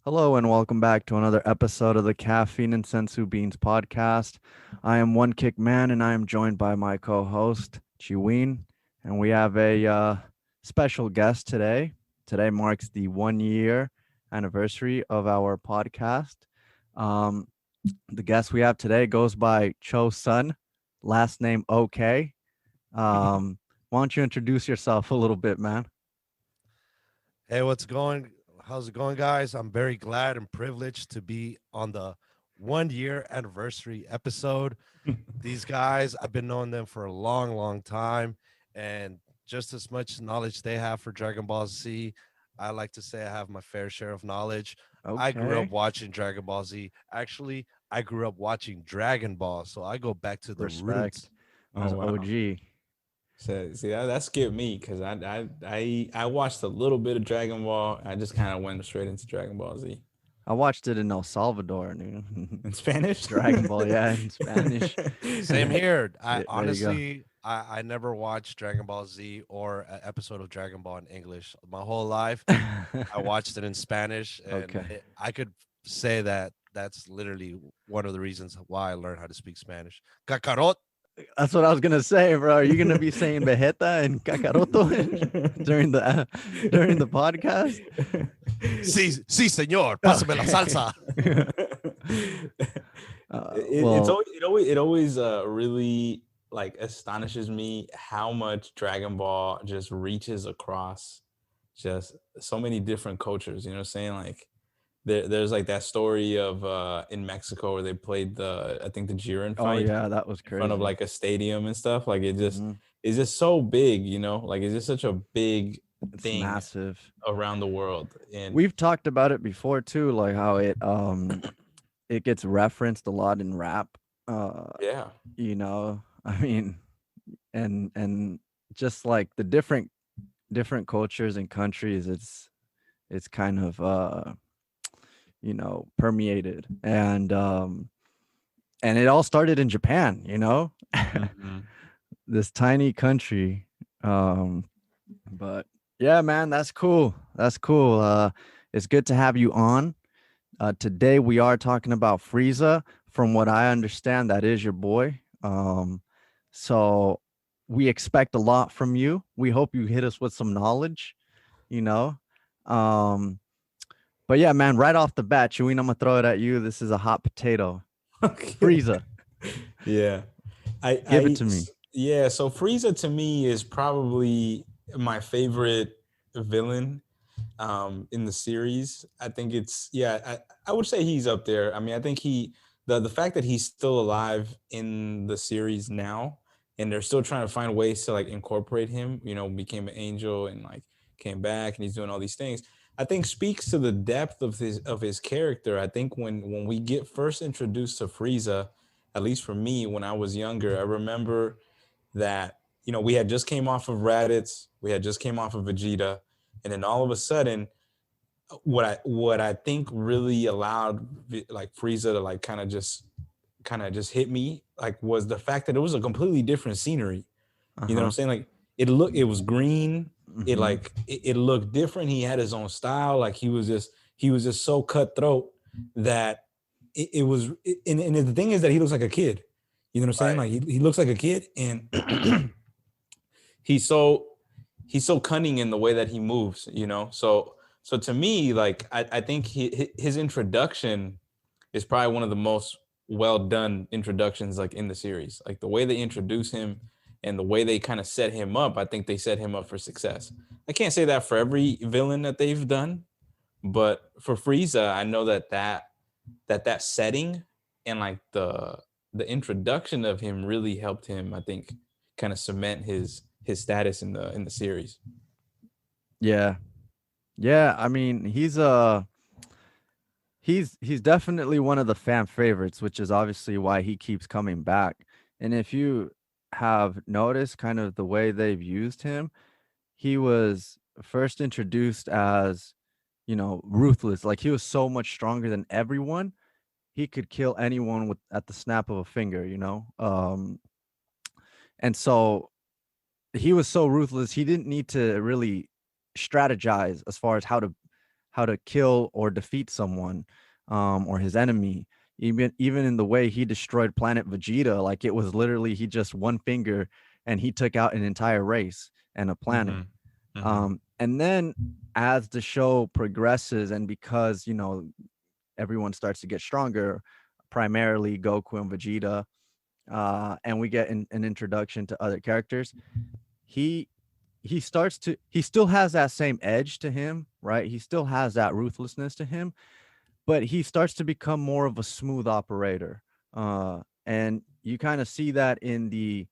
Hello and welcome back to another episode of the Caffeine and Sensu Beans podcast. I am One Kick Man and I am joined by my co-host Chiween, and we have a special guest today. Today marks the 1 year anniversary of our podcast. Um, the guest we have today goes by Cho Sun, last name OK. Why don't you introduce yourself a little bit, man? Hey, what's going? How's it going, guys? I'm very glad and privileged to be on the 1 year anniversary episode. These guys, I've been knowing them for a long, long time, and just as much knowledge they have for Dragon Ball Z, I like to say I have my fair share of knowledge. I grew up Okay, watching Dragon Ball Z. Actually, I grew up watching Dragon Ball, so I go back to the roots. respect. Oh That's wow. OG. So see that scared me because I watched a little bit of Dragon Ball. I just kind of went straight into Dragon Ball Z I watched it in El Salvador, dude. in Spanish. Dragon Ball, yeah, in Spanish. Same here. I There you go. honestly, I never watched Dragon Ball Z or an episode of Dragon Ball in English my whole life. I watched it in Spanish, and Okay. I could say that that's literally one of the reasons why I learned how to speak Spanish. Kakarot. That's what I was gonna say, bro. Are you gonna be saying Vegeta and Kakaroto during the podcast? Sí, sí, señor. Pásame la Okay. salsa. Well, It always really like astonishes me how much Dragon Ball just reaches across just so many different cultures. You know what I'm saying? Like there's like that story of in Mexico where they played the I think the Jiren oh fight yeah, that was in front of crazy. like a stadium and stuff. Like Hmm. it's just so big, you know, like it's just such a big It's thing massive. around the world. And We've talked about it before too, like how it gets referenced a lot in rap. Uh, yeah, I mean, and just like the different cultures and countries, it's kind of permeated, and it all started in Japan, hmm this tiny country. um but yeah, man, that's cool. It's good to have you on. Today we are talking about Frieza. From what I understand, that is your boy. So we expect a lot from you. We hope you hit us with some knowledge, you know. Um, but yeah, man, right off the bat, Chewin, I'm gonna throw it at you. This is a hot potato. okay, Frieza, yeah. give it to me. Yeah. So Frieza to me is probably my favorite villain in the series. I think it's yeah. I would say he's up there. I mean, I think the fact that he's still alive in the series now, and they're still trying to find ways to like incorporate him. You know, became an angel and like came back, and he's doing all these things. I think speaks to the depth of his character. I think when we get first introduced to Frieza, at least for me, when I was younger, I remember that we had just came off of Raditz, we had just came off of Vegeta, and then all of a sudden, what I think really allowed like Frieza to like kind of just hit me like was the fact that it was a completely different scenery. You know what I'm Uh-huh. saying? Like it was green. It Mm-hmm. like it looked different. He had his own style. Like he was just so cutthroat that it was. And the thing is that he looks like a kid. You know what I'm saying? Right. Like he looks like a kid, and he's so he's so cunning in the way that he moves. So to me, like I think his introduction is probably one of the most well done introductions like in the series. Like the way they introduce him and the way they kind of set him up, I think they set him up for success. I can't say that for every villain that they've done, but for Frieza, I know that setting and like the introduction of him really helped him, I think, kind of cement his status in the series. Yeah. Yeah, I mean, he's definitely one of the fan favorites, which is obviously why he keeps coming back. And if you have noticed kind of the way they've used him, he was first introduced as, ruthless. Like he was so much stronger than everyone. He could kill anyone with at the snap of a finger. And so he was so ruthless. He didn't need to really strategize as far as how to kill or defeat someone, or his enemy. Even in the way he destroyed Planet Vegeta, like it was literally he just one finger and he took out an entire race and a planet. Mm-hmm. Mm-hmm. And then as the show progresses, and because everyone starts to get stronger, primarily Goku and Vegeta, and we get an introduction to other characters, he he still has that same edge to him, right? He still has that ruthlessness to him, but he starts to become more of a smooth operator. And you kind of see that in the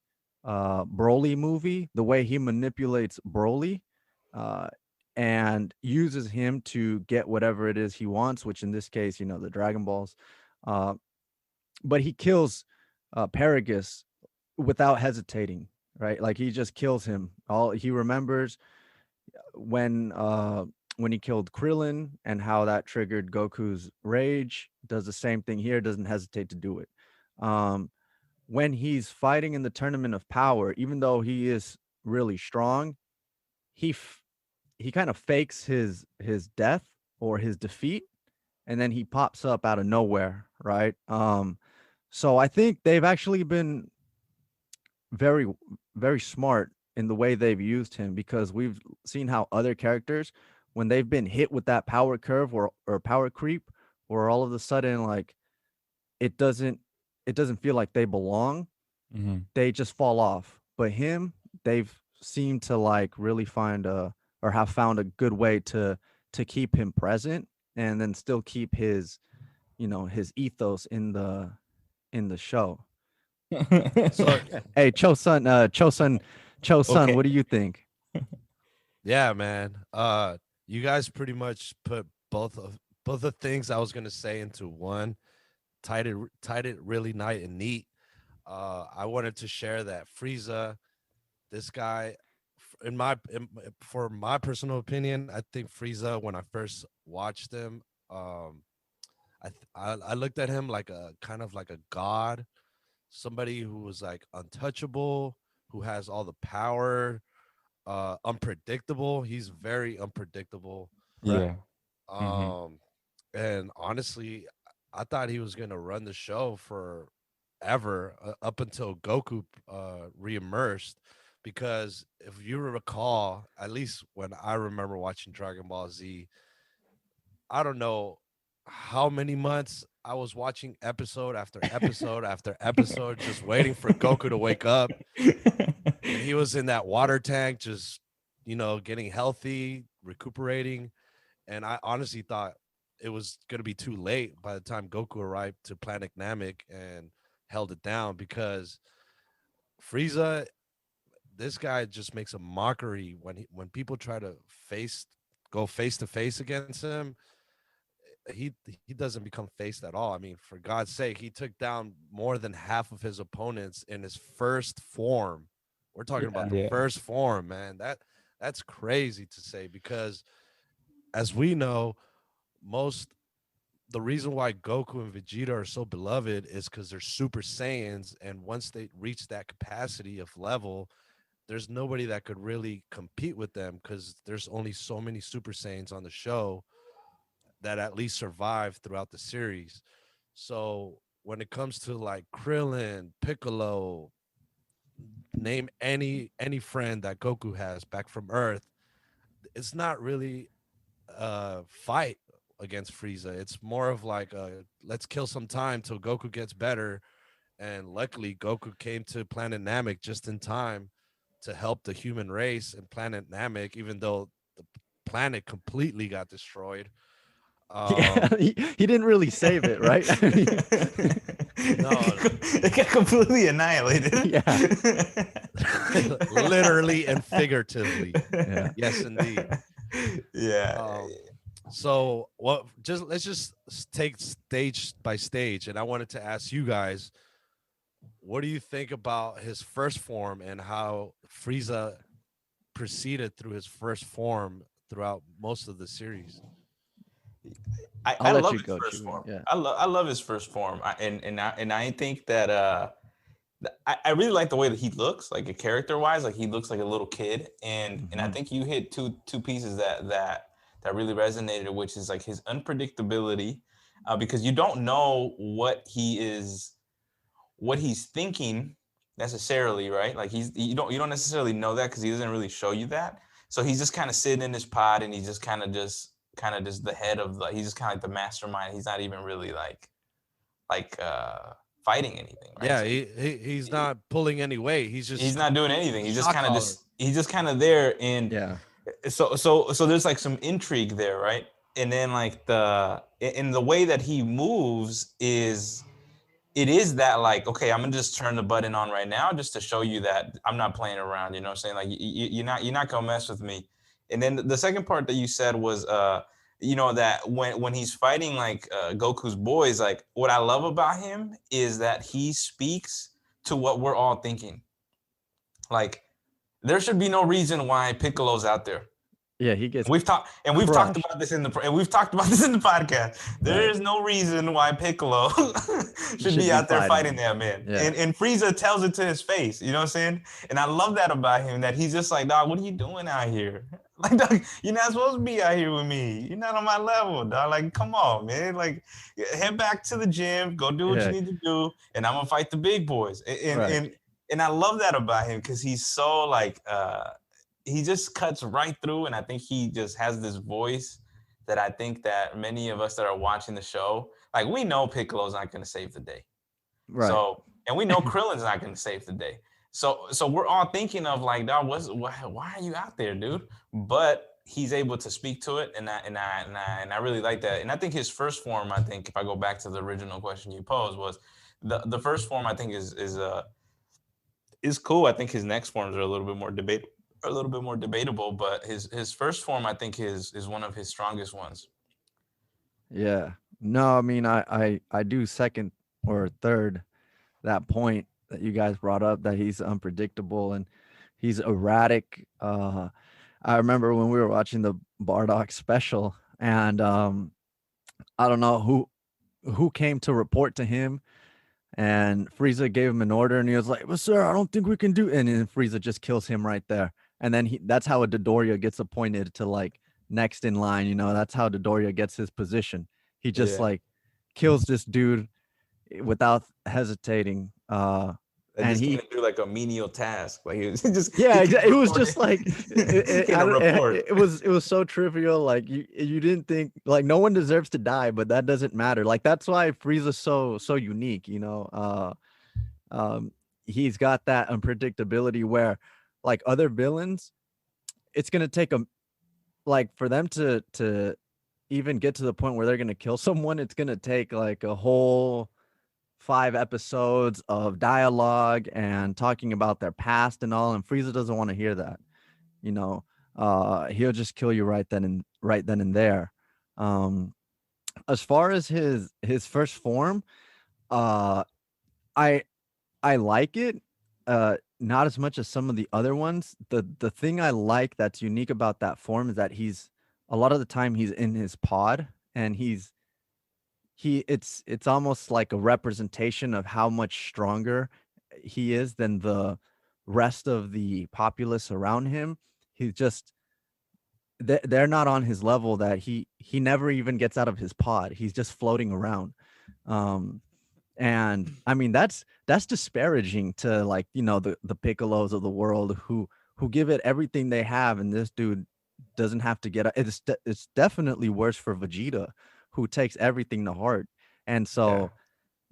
Broly movie, the way he manipulates Broly, uh, and uses him to get whatever it is he wants, which in this case, the Dragon Balls. Uh, but he kills Paragus without hesitating, right? Like he just kills him. All he remembers when uh when he killed Krillin and how that triggered Goku's rage, does the same thing here, doesn't hesitate to do it. Um when he's fighting in the tournament of power, even though he is really strong, he he kind of fakes his death or his defeat, and then he pops up out of nowhere, right? So I think they've actually been very very smart in the way they've used him, because we've seen how other characters, when they've been hit with that power curve or power creep, or all of a sudden like it doesn't it doesn't feel like they belong, Mm-hmm. they just fall off. But him, they've seemed to like really find a or have found a good way to keep him present, and then still keep his ethos in the show. So Hey, Cho Sun, Okay. what do you think? yeah, man. You guys pretty much put both the things I was gonna say into one, tied it really nice and neat. I wanted to share that Frieza, this guy, for my personal opinion, I think Frieza, when I first watched him, um, I looked at him like a kind of like a god, somebody who was like untouchable, who has all the power, unpredictable. He's very unpredictable. Right. Yeah. Mm-hmm. Um, and honestly, I thought he was gonna run the show for ever, up until Goku reimmersed. Because if you recall, at least when I remember watching Dragon Ball Z, I don't know how many months I was watching episode after episode after episode, just waiting for Goku to wake up. And he was in that water tank, just, getting healthy, recuperating. And I honestly thought it was going to be too late by the time Goku arrived to Planet Namek and held it down, because Frieza, this guy just makes a mockery when people try to go face to face against him. He doesn't become faced at all. I mean, for God's sake, he took down more than half of his opponents in his first form. We're talking Yeah. about the Yeah. first form, man. That's crazy to say, because as we know, most the reason why Goku and Vegeta are so beloved is because they're Super Saiyans, and once they reach that capacity of level, there's nobody that could really compete with them, because there's only so many Super Saiyans on the show that at least survive throughout the series. So when it comes to like Krillin, Piccolo, name any friend that Goku has back from Earth, it's not really a fight against Frieza. It's more of like let's kill some time till Goku gets better. And luckily Goku came to Planet Namek just in time to help the human race in Planet Namek, even though the planet completely got destroyed. Yeah, Um, he didn't really save it, right? I mean, no, It got completely annihilated. yeah, literally and figuratively. yeah. Yes, indeed. Yeah. Um, so what? Let's just take stage by stage, and I wanted to ask you guys, what do you think about his first form and how Frieza proceeded through his first form throughout most of the series? I'll I let love you his go, first Chewie. form. Yeah. I love his first form. I think that I really like the way that he looks, like a character wise, like he looks like a little kid, and I Hmm. think you hit two pieces that really resonated, which is like his unpredictability, because you don't know what he's thinking necessarily, right? Like you don't necessarily know that because he doesn't really show you that. So he's just kind of sitting in his pod, and he's just kind of just the head of like he's just kind of like the mastermind. He's not even really like fighting anything, right? Yeah, So he's not pulling any weight. he's not doing anything. Shot He's just kind of there, and Yeah. so there's like some intrigue there, right? And then like the way that he moves is it is that like, okay, I'm gonna just turn the button on right now just to show you that I'm not playing around. You know what I'm saying? Like you're not gonna mess with me. And then the second part that you said was that when he's fighting like Goku's boys, like what I love about him is that he speaks to what we're all thinking. Like there should be no reason why Piccolo's out there. Yeah, he gets We've talked crushed. about this in the podcast. There Right. is no reason why Piccolo should be out there fighting that man. Yeah. And Frieza tells it to his face. You know what I'm saying? And I love that about him, that he's just like, dog, what are you doing out here? Like, dog, you're not supposed to be out here with me. You're not on my level, dog. Like, come on, man. Like, head back to the gym, go do what Yeah. you need to do, and I'm gonna fight the big boys. And I love that about him because he's so like he just cuts right through, and I think he just has this voice that I think that many of us that are watching the show, like we know Piccolo's not going to save the day. Right. So, and we know Krillin's not going to save the day. So we're all thinking of like, dog, why are you out there, dude? But he's able to speak to it, and I really like that. And I think his first form, I think if I go back to the original question you posed, was the first form. I think is cool. I think his next forms are a little bit more debatable, but his first form I think is one of his strongest ones. Yeah. No, I mean I do second or third that point that you guys brought up, that he's unpredictable and he's erratic. I remember when we were watching the Bardock special, and I don't know who came to report to him, and Frieza gave him an order, and he was like, "Well, sir, I don't think we can do," and then Frieza just kills him right there. And then that's how a Dodoria gets appointed to like next in line. That's how Dodoria gets his position. He just like kills this dude without hesitating. And and he do like a menial task. Like he was just it was just like report. it was so trivial. Like you didn't think, like, no one deserves to die, but that doesn't matter. Like that's why Frieza's so unique. He's got that unpredictability where, like, other villains, it's gonna take them, like, for them to even get to the point where they're gonna kill someone. It's gonna take like a whole 5 episodes of dialogue and talking about their past and all, and Frieza doesn't want to hear that. He'll just kill you right then and there. As far as his first form, I I like it, not as much as some of the other ones. The thing I like that's unique about that form is that he's a lot of the time he's in his pod, and it's almost like a representation of how much stronger he is than the rest of the populace around him. He's just they're not on his level, that he never even gets out of his pod. He's just floating around. And I mean that's disparaging to, like, the Piccolos of the world who give it everything they have, and this dude doesn't have to get it's definitely worse for Vegeta, who takes everything to heart. And so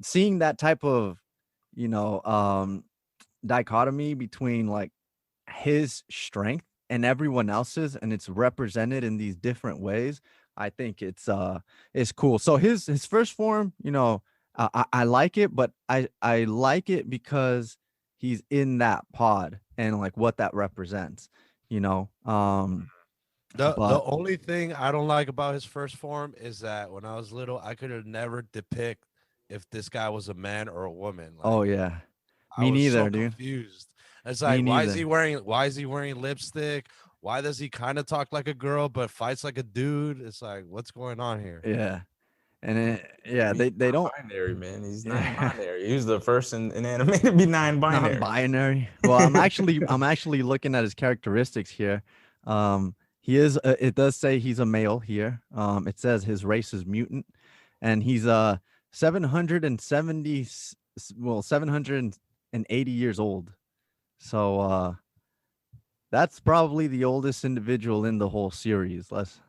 seeing that type of dichotomy between, like, his strength and everyone else's, and it's represented in these different ways, I think it's cool. So his first form, I like it, but I like it because he's in that pod and, like, what that represents, The only thing I don't like about his first form is that when I was little, I could have never depict if this guy was a man or a woman. Like, oh yeah, I me was neither, so dude. confused. It's Me like, why is neither. he wearing lipstick? Why does he kind of talk like a girl but fights like a dude? It's like, what's going on here? Yeah. And they don't binary, man. He's Yeah. non-binary. He was the first in anime to be non-binary. non-binary. Well, I'm actually looking at his characteristics here. He is. It does say he's a male here. It says his race is mutant, and he's 770 780 years old. So that's probably the oldest individual in the whole series. Let's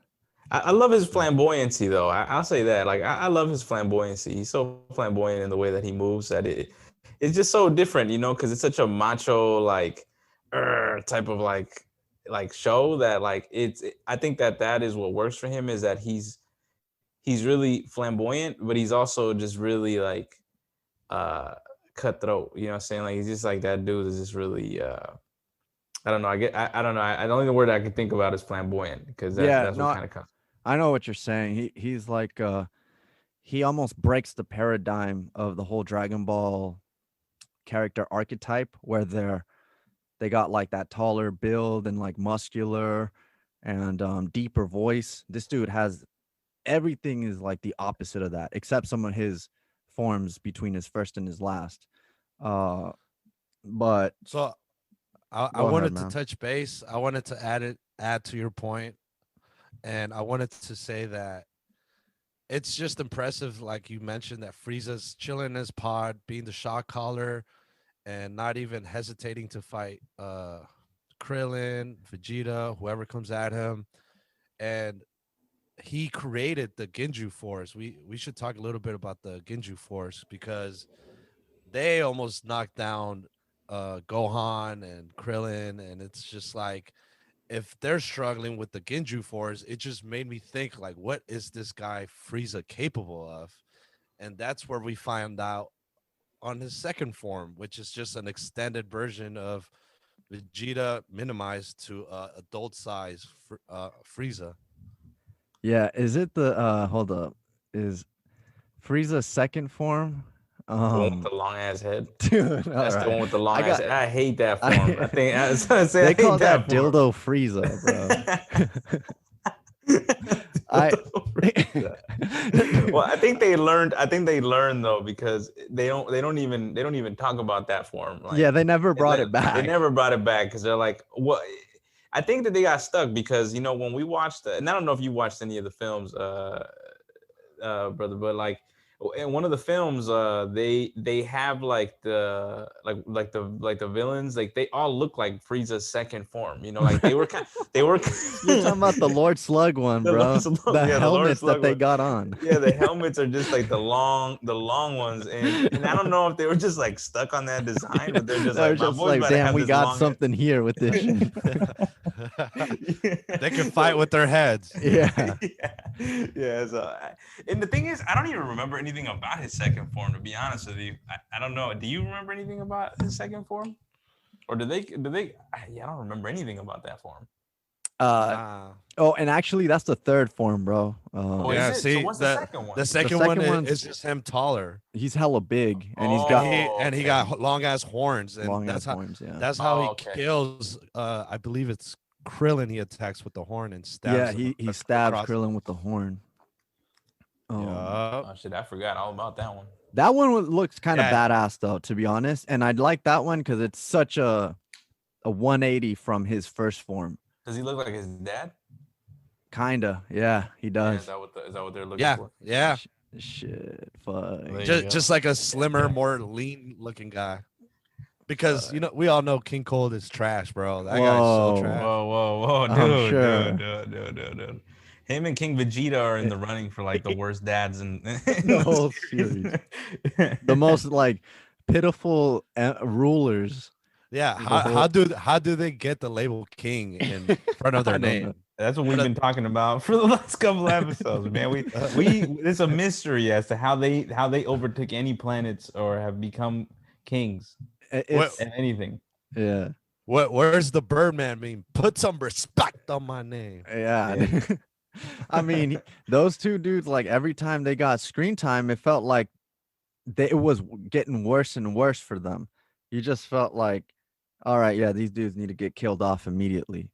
I love his flamboyancy, though. I'll say that. Like, I love his flamboyancy. He's so flamboyant in the way that he moves that it's just so different, because it's such a macho, like, type of like show that like I think that is what works for him is that he's really flamboyant, but he's also just really like uh cutthroat. You know what I'm saying? Like he's just like that dude is just really I don't know. I don't know. The only word I can think about is flamboyant because yeah. that's what No, kind of comes. I know what you're saying. He's like he almost breaks the paradigm of the whole Dragon Ball character archetype where they got like that taller build and like muscular and deeper voice. This dude has everything is like the opposite of that, except some of his forms between his first and his last. Uh, but So I go ahead, wanted to man. touch base. I wanted to add to your point, and I wanted to say that it's just impressive, like you mentioned, that Frieza's chilling in his pod, being the shock collar, and not even hesitating to fight Krillin, Vegeta, whoever comes at him. And he created the Ginju Force. We should talk a little bit about the Ginju Force because they almost knocked down Gohan and Krillin, and it's just like if they're struggling with the Ginju Force, it just made me think like, what is this guy Frieza capable of? And that's where we find out on his second form, which is just an extended version of Vegeta minimized to adult size Frieza. Yeah, is it the hold up? Is Frieza's second form? The one with the long ass head. Dude, all That's the right. one with the long I ass got head. I hate that form. I think I was gonna say I they hate call that form. dildo Frieza, bro. I Well, I think they learned. I think they learned though because they don't even talk about that form. yeah, Like they never brought it they back. never brought it back because they're like, what? I think that they got stuck because when we watched, and I don't know if you watched any of the films, brother, but like in one of the films, they have like the villains, like they all look like Frieza's second form. Like they were. You're talking about the Lord Slug one, The Lord bro. Slug, The yeah, the Lord helmets that Slug they one. got on. Yeah, the helmets are just like the long ones, and I don't know if they were just like stuck on that design, but they're just They're like, my just boy's like, about to damn, have we this got long head. something here with this shit. They can fight with their heads. Yeah. Yeah. So, and the thing is, I don't even remember anything about his second form. To be honest with you, I don't know. Do you remember anything about his second form, or do they? Yeah, I don't remember anything about that form. Nah. Oh, and actually, that's the third form, bro. Oh, is Yeah, it? So see what's the second one? the second one second one's is just him taller, he's hella big, and he's and got he Okay. got long ass horns, and long ass horns. Yeah. that's how he Oh, okay. kills. I believe it's Krillin. He attacks with the horn and Yeah, stabs him he stabs across. Krillin with the horn. Yeah, Oh shit, I forgot all about that one. That one looks kind of yeah, badass though, to be honest. And I'd like that one because it's such a 180 from his first form. Does he look like his dad? Kinda, yeah, he Yeah, does. is that what they're looking yeah, for? yeah. Shit, fuck. There you Just go. just like a slimmer, more lean looking guy. Because we all know King Cold is trash, bro. That guy's so Whoa. trash. Whoa, I'm dude, sure. dude. Him and King Vegeta are in the running for like the worst dads in The whole series. The most like pitiful rulers. Yeah, The whole- how do they get the label king in front of I their don't name? know. That's what we've been talking about for the last couple of episodes, man. We it's a mystery as to how they overtook any planets or have become kings What It's and anything. yeah, where's the Birdman mean? Put some respect on my name. yeah. I mean, those two dudes, like every time they got screen time, it felt like it was getting worse and worse for them. You just felt like, all right, yeah, these dudes need to get killed off immediately.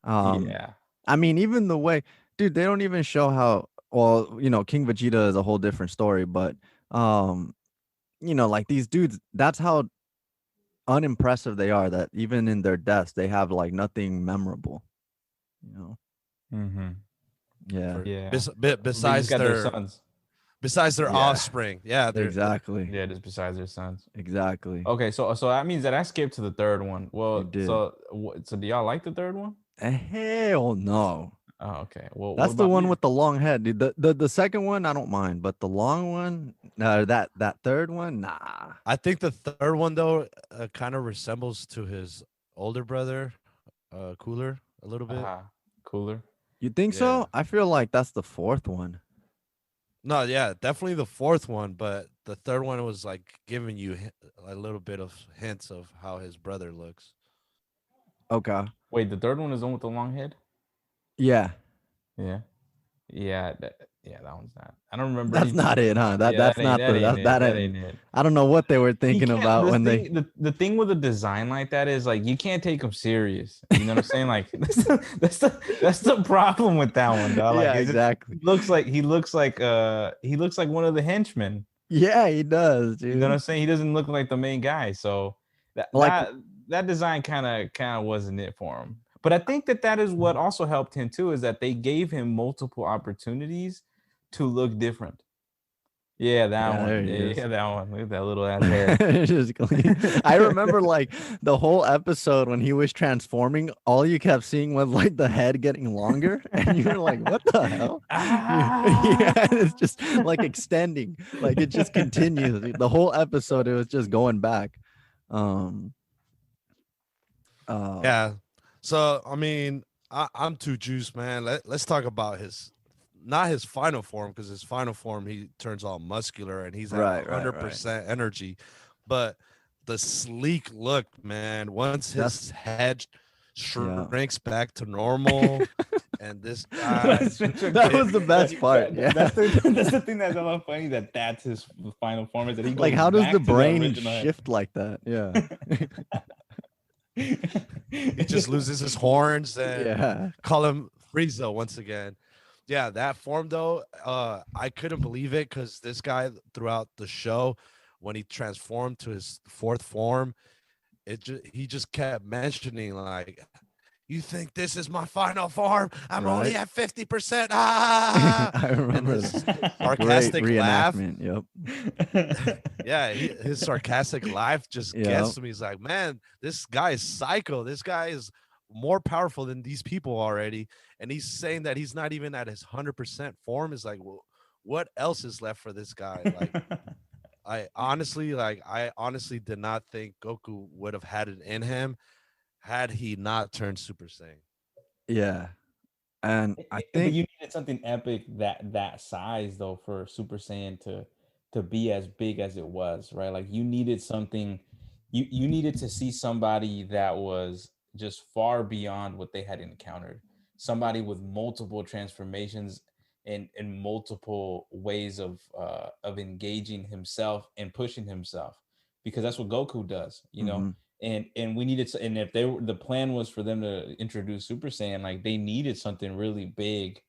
Yeah. I mean, even the way, dude, they don't even show how. Well, King Vegeta is a whole different story, but like these dudes, that's how unimpressive they are. That even in their deaths, they have like nothing memorable. You know. Mm-hmm. Yeah. For Yeah. They just besides got their their sons. Yeah. offspring. Yeah, they're Exactly. Yeah, just besides their sons. Exactly. Okay, so that means that I skipped to the third one. You Well, did. so do y'all like the third one? Hell no. Oh, okay. Well, what That's the about one you? with the long head, dude. The second one I don't mind, but the long one, no, that third one, nah. I think the third one though kind of resembles to his older brother, Cooler a little bit. Cooler. You think Yeah. so? I feel like that's the fourth one. No, yeah, definitely the fourth one, but the third one was like giving you a little bit of hints of how his brother looks. Okay. Wait, the third one is the one with the long head? Yeah. Yeah. Yeah, yeah, that one's not. I don't remember That's anything not about it, huh? that. Yeah, That's not that the ain't that it. that That ain't ain't it. I don't know what they were You thinking can't. about This when they thing, the thing with a design like that is like you can't take them serious. You know what I'm saying? Like that's the problem with that one, dog. Like Yeah, exactly. he looks like one of the henchmen. Yeah, he does, You know what I'm dude. saying? He doesn't look like the main guy. So that Like that that design kind of wasn't it for him. But I think that is what also helped him too, is that they gave him multiple opportunities to look different. Yeah, that yeah, there one. he Yeah, is. yeah, that one. Look at that little ass head. Just clean. I remember like the whole episode when he was transforming, all you kept seeing was like the head getting longer, and you were like, "What the hell?" Yeah, it's just like extending, like it just continues. The whole episode, it was just going back. Um, uh, Yeah. So I mean, I'm too juiced, man. Let's talk about his not his final form, because his final form he turns all muscular and he's at right, a right, right. 100% energy, but the sleek look, man. Once his That's head yeah. shrinks back to normal, and this guy, That was the best part. Yeah. That's the thing that's so funny, that's his final form, is that he Like, goes how does the back to the brain original head. shift like that? Yeah. he just loses his horns and Yeah. call him Frieza once again. Yeah, that form though, I couldn't believe it because this guy throughout the show, when he transformed to his fourth form, he just kept mentioning like, "You think this is my final form? I'm only Right. at 50%." Ah, I and remember his that. Great sarcastic laugh. reenactment. Yep. Yeah, his sarcastic laugh just Yep. gets to me. He's like, man, this guy is psycho. This guy is more powerful than these people already. And he's saying that he's not even at his 100% form. Is like, well, what else is left for this guy? Like, I honestly did not think Goku would have had it in him had he not turned Super Saiyan. Yeah. And I But think you needed something epic that size though for Super Saiyan to be as big as it was, right? Like you needed something, you needed to see somebody that was just far beyond what they had encountered. Somebody with multiple transformations and multiple ways of engaging himself and pushing himself, because that's what Goku does, you know. mhm, And we needed to, and if they were, the plan was for them to introduce Super Saiyan, like they needed something really big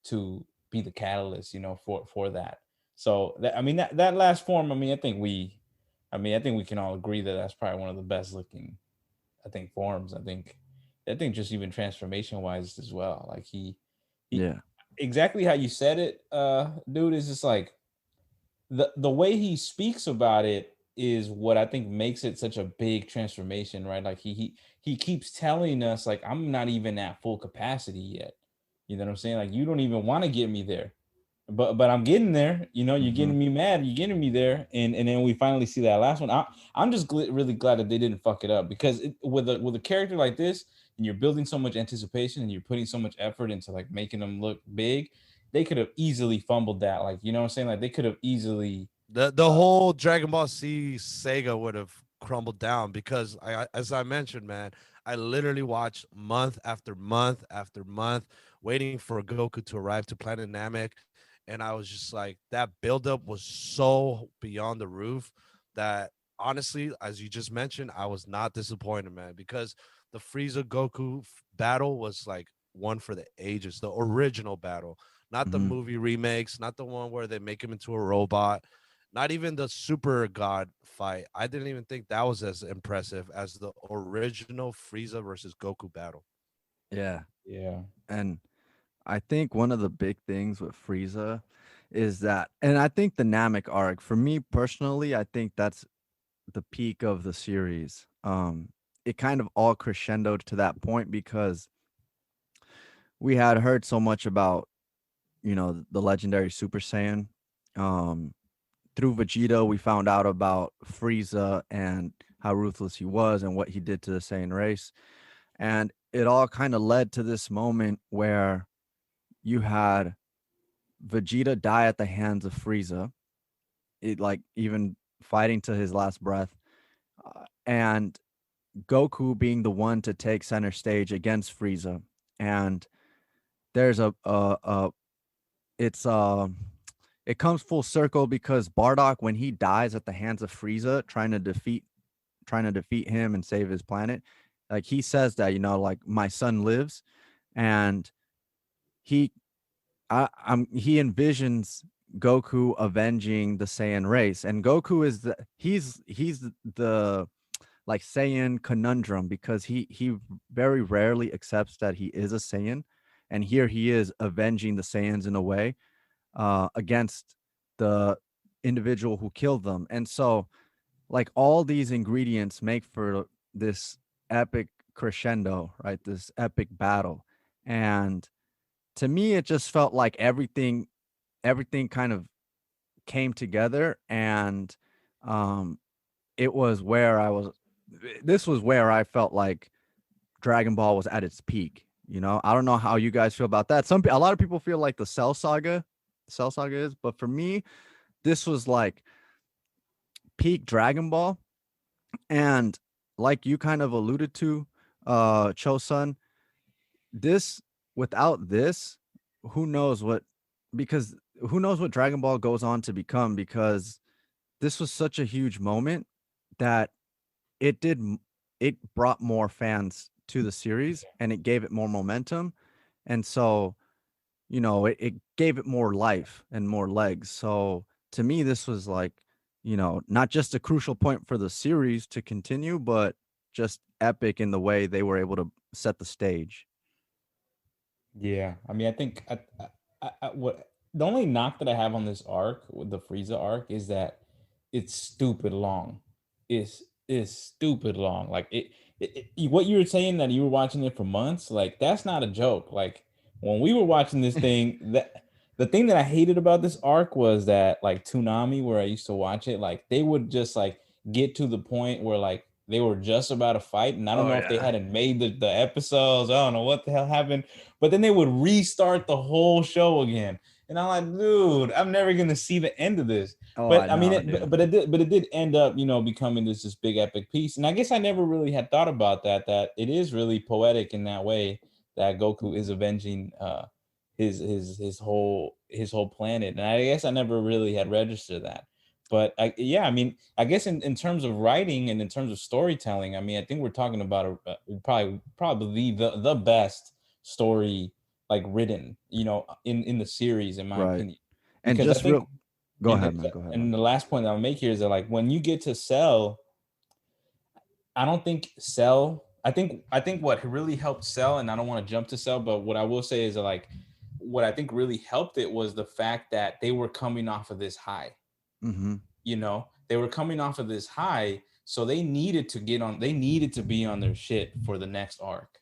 to be the catalyst, you know, for that. So that, I mean, that last form, I think we can all agree that that's probably one of the best looking, I think, forms. I think just even transformation wise as well, like he yeah. exactly how you said it, dude, is just like the way he speaks about it is what I think makes it such a big transformation, right? Like he keeps telling us like, I'm not even at full capacity yet. You know what I'm saying? Like you don't even want to get me there, but I'm getting there. You know, you're Mhm. getting me mad. You're getting me there, and then we finally see that last one. I'm just really glad that they didn't fuck it up, because with a character like this, and you're building so much anticipation and you're putting so much effort into like making them look big, they could have easily fumbled that. Like, you know what I'm saying? Like they could have easily. The whole Dragon Ball Z Sega would have crumbled down because as I mentioned, man, I literally watched month after month after month waiting for Goku to arrive to Planet Namek, and I was just like, that buildup was so beyond the roof that honestly, as you just mentioned, I was not disappointed, man, because the Frieza Goku battle was like one for the ages, the original battle, not the Mhm. movie remakes, not the one where they make him into a robot, not even the super god fight. I didn't even think that was as impressive as the original Frieza versus Goku battle. Yeah. Yeah. And I think one of the big things with Frieza is that, and I think the Namek arc, for me personally, I think that's the peak of the series. It kind of all crescendoed to that point because we had heard so much about, the legendary Super Saiyan. Um, Through Vegeta, we found out about Frieza and how ruthless he was and what he did to the Saiyan race. And it all kind of led to this moment where you had Vegeta die at the hands of Frieza, it like even fighting to his last breath, and Goku being the one to take center stage against Frieza. And there's a it's it comes full circle because Bardock, when he dies at the hands of Frieza, trying to defeat him and save his planet, like he says that, like my son lives, and he he envisions Goku avenging the Saiyan race, and Goku is he's the like Saiyan conundrum because he very rarely accepts that he is a Saiyan, and here he is avenging the Saiyans in a way, against the individual who killed them, and so like all these ingredients make for this epic crescendo, right? This epic battle, and to me, it just felt like everything kind of came together, and um, it was where I was. This was where I felt like Dragon Ball was at its peak. I don't know how you guys feel about that. A lot of people feel like the Cell Saga is, but for me, this was like peak Dragon Ball, and like you kind of alluded to, Chosun, this without this, who knows what because who knows what Dragon Ball goes on to become, because this was such a huge moment that it did it brought more fans to the series and it gave it more momentum. And so, it gave it more life and more legs. So to me, this was like, not just a crucial point for the series to continue, but just epic in the way they were able to set the stage. Yeah, I mean, I think what the only knock that I have on this arc, with the Frieza arc, is that it's stupid long. It's stupid long. Like what you were saying that you were watching it for months, like that's not a joke. Like when we were watching this thing, that the thing that I hated about this arc was that like Toonami, where I used to watch it, like they would just like get to the point where like they were just about to fight, and I don't Oh know if they yeah. hadn't made the episodes. I don't know what the hell happened, but then they would restart the whole show again. And I'm like, dude, I'm never gonna see the end of this. Oh, I But I mean, know, dude. but it did end up, becoming this big epic piece. And I guess I never really had thought about that. That it is really poetic in that way that Goku is avenging his whole planet. And I guess I never really had registered that. But yeah, I mean, I guess in terms of writing and in terms of storytelling, I mean, I think we're talking about probably the best story like written, in the series, in my Right. opinion, And because I just think, real Go and ahead, the, man. Go ahead, and man. the last point that I'll make here is that like when you get to Cell, I don't think Cell. I think what really helped Cell, and I don't want to jump to Cell, but what I will say is that like what I think really helped it was the fact that they were coming off of this high. Mhm. They were coming off of this high, so they needed to be on their shit for the next arc.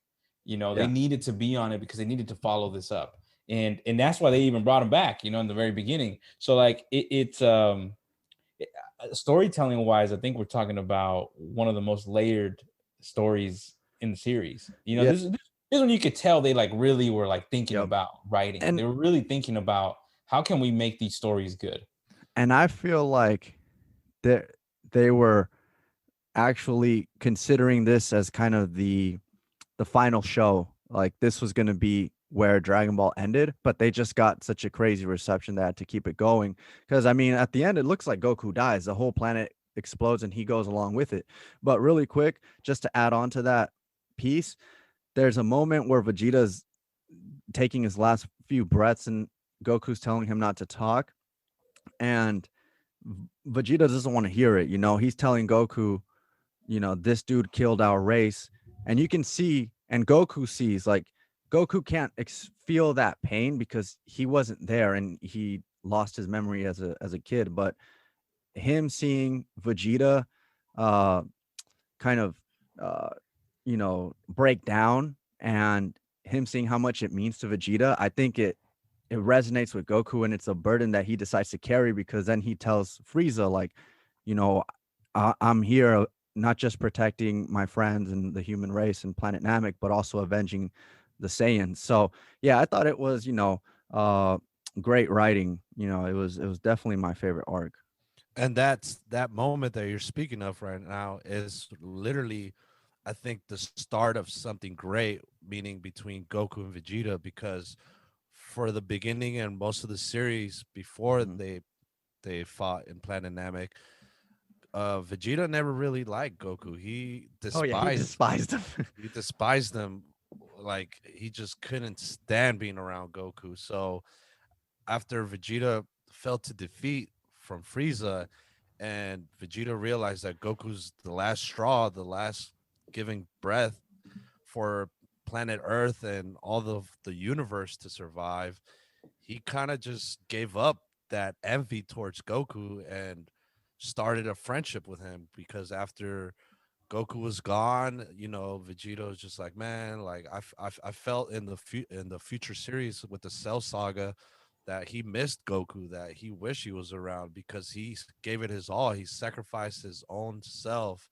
They Yeah. needed to be on it because they needed to follow this up. And that's why they even brought him back, in the very beginning. So like storytelling wise, I think we're talking about one of the most layered stories in the series. Yeah. This one you could tell they like really were like thinking Yep. about writing. And They were really thinking about how can we make these stories good. I feel like they they were actually considering this as kind of the final show. Like this was going to be where Dragon Ball ended, but they just got such a crazy reception that had to keep it going. Because I mean, at the end, it looks like Goku dies. The whole planet explodes and he goes along with it. But really quick, just to add on to that piece, there's a moment where Vegeta's taking his last few breaths and Goku's telling him not to talk. And Vegeta doesn't want to hear it. He's telling Goku, this dude killed our race. And you can see, and Goku sees, like, Goku can't feel that pain because he wasn't there and he lost his memory as a kid. But him seeing Vegeta, uh, kind of, uh, break down, and him seeing how much it means to Vegeta, I think it resonates with Goku, and it's a burden that he decides to carry because then he tells Frieza like, you know, I'm here not just protecting my friends and the human race and planet Namek, but also avenging the Saiyans. So yeah, I thought it was, uh, great writing. It was definitely my favorite arc. And that moment that you're speaking of right now is literally, I think, the start of something great, meaning between Goku and Vegeta, because for the beginning and most of the series before Hmm. they fought in Planet Namek, Vegeta never really liked Goku. Oh yeah, he despised him. He despised them, like he just couldn't stand being around Goku. So after Vegeta fell to defeat from Frieza, and Vegeta realized that Goku's the last straw, the last giving breath for planet Earth and all of the universe to survive, he kind of just gave up that envy towards Goku and started a friendship with him, because after Goku was gone, Vegeta was just like, man, like I felt in in the future series with the Cell Saga that he missed Goku, that he wished he was around because he gave it his all. He sacrificed his own self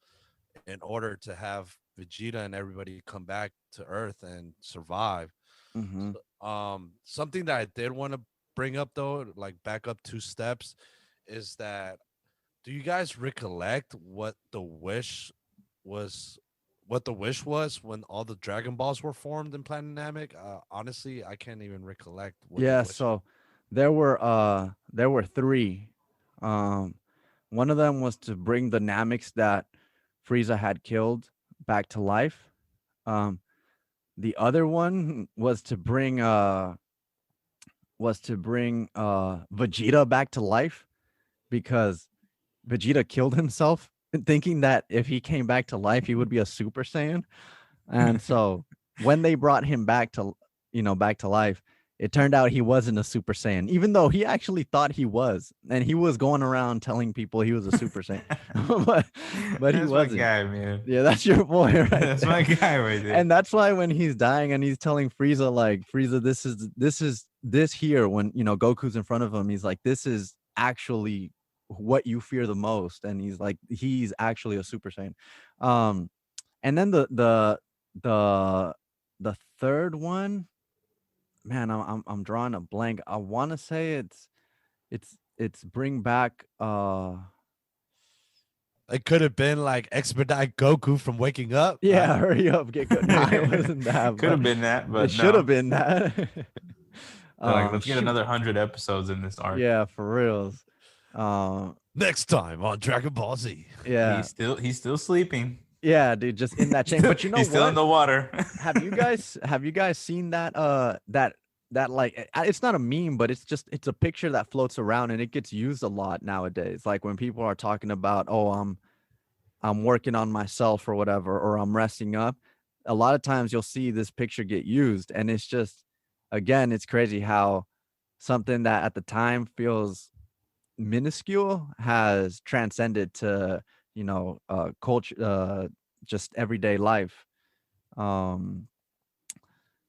in order to have Vegeta and everybody come back to Earth and survive. Hmm. Something that I did want to bring up though, like back up 2 steps, is that, do you guys recollect was what the wish was when all the Dragon Balls were formed in Planet Namek? Honestly, I can't even recollect what the Yeah, wish. so there were three. Um, One of them was to bring the Nameks that Frieza had killed back to life. Um, the other one was to bring Vegeta back to life because Vegeta killed himself thinking that if he came back to life he would be a Super Saiyan. And so when they brought him back to life, it turned out he wasn't a Super Saiyan, even though he actually thought he was, and he was going around telling people he was a Super Saiyan, but he That's my wasn't. guy, man. Yeah, that's your boy right That's there. my guy right there. And that's why when he's dying and he's telling Frieza, like, Frieza, this here, when Goku's in front of him, he's like, this is actually what you fear the most. And he's like, he's actually a Super Saiyan. Um, and then the the third one, man, I'm drawing a blank. I want to say it's bring back It could have been like expedite Goku from waking up. yeah, hurry up, get good. No, it wasn't that, Could but have been that, it but should have no. been that. They're like, let's get Shoot. another 100 episodes in this arc. Yeah, for reals. Um, Next time on Dragon Ball Z. yeah, He's still sleeping. yeah, dude, just in that chain. Still, But you know he's still in what? the water. Have you guys seen that like it's not a meme, but it's a picture that floats around and it gets used a lot nowadays. Like when people are talking about, oh, I'm working on myself or whatever, or I'm resting up. A lot of times you'll see this picture get used, and it's just, again, it's crazy how something that at the time feels minuscule has transcended to culture, just everyday life. Um,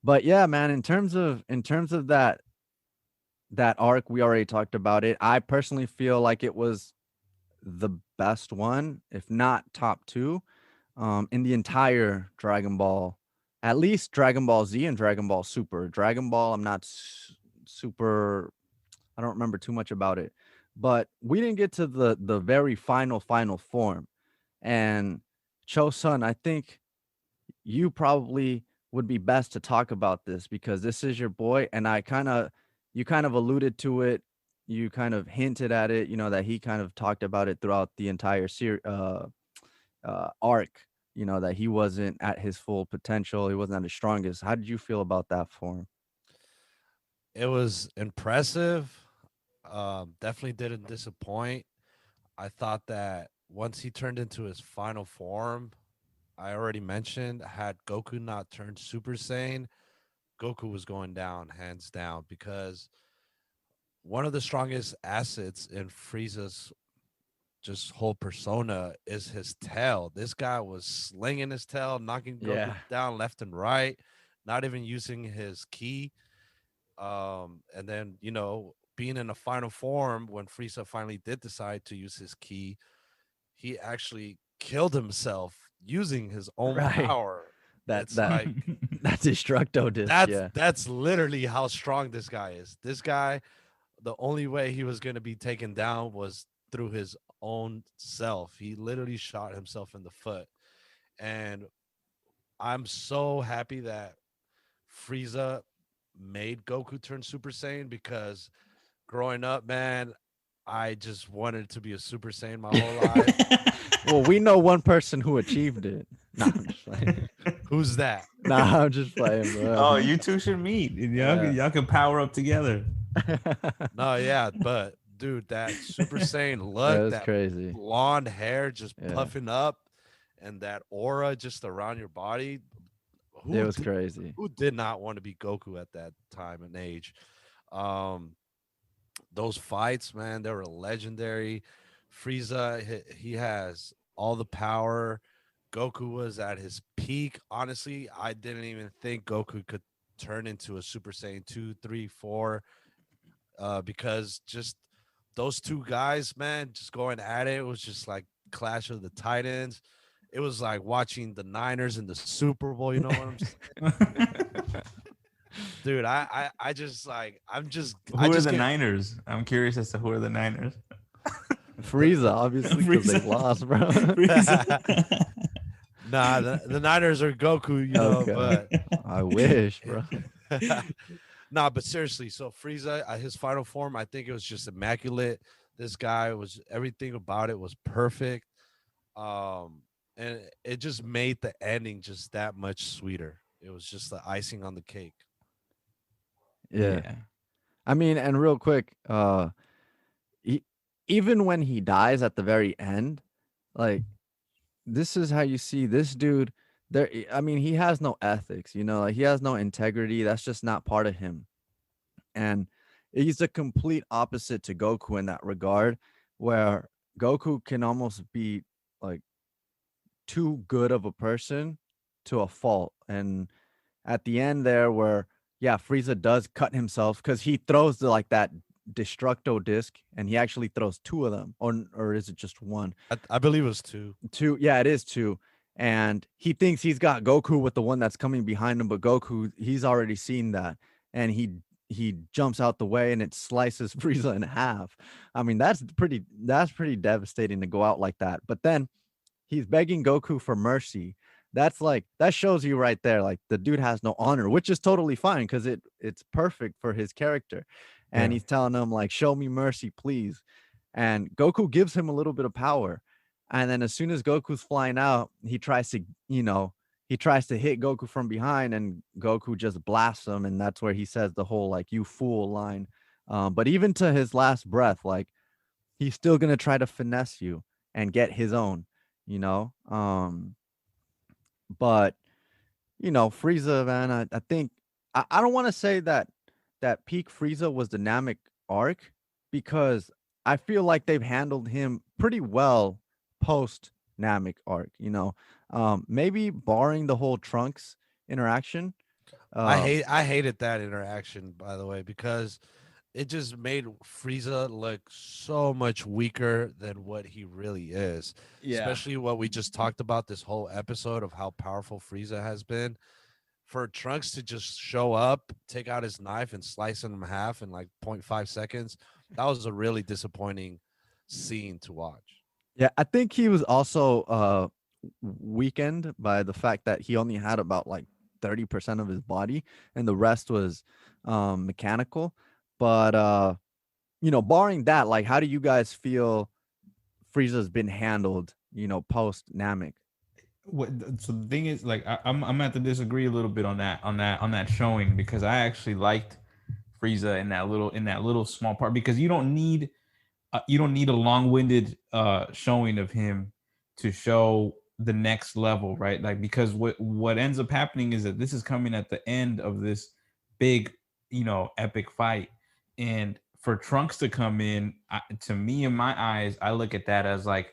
but yeah, man, in terms of that arc, we already talked about it. I personally feel like it was the best one, if not top two, in the entire Dragon Ball, at least Dragon Ball Z and Dragon Ball Super. Dragon Ball, I'm not super. I don't remember too much about it, but we didn't get to the very final form. And Cho Sun, I think you probably would be best to talk about this because this is your boy, and you kind of alluded to it. You kind of hinted at it, that he kind of talked about it throughout the entire arc, that he wasn't at his full potential. He wasn't at his strongest. How did you feel about that form? It was impressive. Definitely didn't disappoint. I thought that once he turned into his final form, I already mentioned, had Goku not turned Super Saiyan, Goku was going down, hands down, because one of the strongest assets in Frieza's just whole persona is his tail. This guy was slinging his tail, knocking Goku Yeah. down left and right, not even using his ki. And then, being in a final form when Frieza finally did decide to use his ki, he actually killed himself using his own Right. power. That It's that like that destructo disc. that's Yeah. that's literally how strong this guy is. This guy, the only way he was going to be taken down was through his own self. He literally shot himself in the foot. And I'm so happy that Frieza made Goku turn Super Saiyan, because growing up, man, I just wanted to be a Super Saiyan my whole life. Well, we know one person who achieved it. Nah, I'm just playing. Who's that? Nah, I'm just playing, bro. Oh, you two should meet. Yeah. Y'all can power up together. No, yeah, but dude, that Super Saiyan That look, was that crazy. blonde hair just Yeah. puffing up, and that aura just around your body. It Who was did, crazy. who did not want to be Goku at that time and age? Those fights, man, they were legendary. Frieza, he has all the power. Goku was at his peak. Honestly, I didn't even think Goku could turn into a Super Saiyan 2, 3, 4, because just those two guys, man, just going at it was just like Clash of the Titans. It was like watching the Niners in the Super Bowl. You know what I'm saying? Dude, I just like I Who are just the get Niners? I'm curious as to who are the Niners. Frieza, obviously, because they Frieza. lost, bro. nah, the Niners are Goku, Okay. but I wish, bro. nah, but seriously, so Frieza, his final form, I think it was just immaculate. This guy was, everything about it was perfect. Um, and it just made the ending just that much sweeter. It was just the icing on the cake. Yeah. Yeah. I mean, and real quick, e even when he dies at the very end, like, this is how you see this dude there. I mean, he has no ethics, like, he has no integrity. That's just not part of him. And he's the complete opposite to Goku in that regard, where Goku can almost be, like, too good of a person to a fault. And at the end there, where, yeah, Frieza does cut himself because he throws like that destructo disc, and he actually throws two of them, or is it just one? I believe it was two. Two, yeah, it is two. And he thinks he's got Goku with the one that's coming behind him, but Goku, he's already seen that, and he jumps out the way, and it slices Frieza in half. I mean, that's pretty devastating to go out like that. But then he's begging Goku for mercy. That's like, that shows you right there, like, the dude has no honor, which is totally fine because it's perfect for his character. And Yeah. he's telling him, like, show me mercy, please. And Goku gives him a little bit of power. And then as soon as Goku's flying out, he tries to hit Goku from behind, and Goku just blasts him. And that's where he says the whole, like, you fool line. But even to his last breath, like, he's still gonna try to finesse you and get his own, you know. But Frieza, man, I think I don't want to say that peak Frieza was the Namek arc, because I feel like they've handled him pretty well post Namek arc. Maybe barring the whole Trunks interaction. Um, I hated that interaction, by the way, because it just made Frieza look so much weaker than what he really is. yeah, Especially what we just talked about this whole episode of how powerful Frieza has been. For Trunks to just show up, take out his knife, and slice him in half in like 0.5 seconds, that was a really disappointing scene to watch. yeah. I think he was also weakened by the fact that he only had about like 30% of his body, and the rest was mechanical. But barring that, like, how do you guys feel Frieza's been handled, post Namek? So the thing is, like, I'm gonna have to disagree a little bit on that showing, because I actually liked Frieza in that little small part, because you don't need a long-winded showing of him to show the next level, right? Like, because what ends up happening is that this is coming at the end of this big, epic fight. And for Trunks to come in, to me, in my eyes, I look at that as like,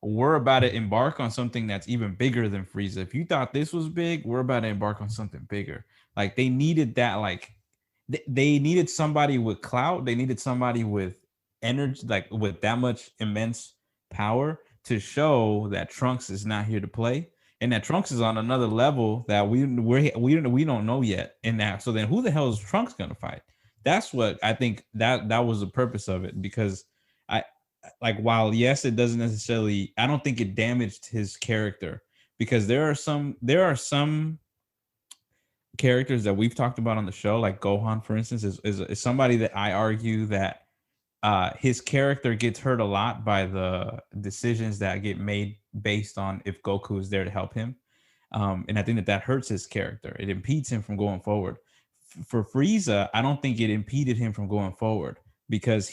we're about to embark on something that's even bigger than Frieza. If you thought this was big, we're about to embark on something bigger. Like they needed that, like they needed somebody with clout. They needed somebody with energy, like with that much immense power to show that Trunks is not here to play, and that Trunks is on another level that we don't know yet. And that, so then who the hell is Trunks gonna fight? That's what I think, that was the purpose of it, because I like, while yes, it doesn't necessarily, I don't think it damaged his character, because there are some characters that we've talked about on the show, like Gohan, for instance, is somebody that I argue that his character gets hurt a lot by the decisions that get made based on if Goku is there to help him. And I think that hurts his character. It impedes him from going forward. For Frieza, I don't think it impeded him from going forward, because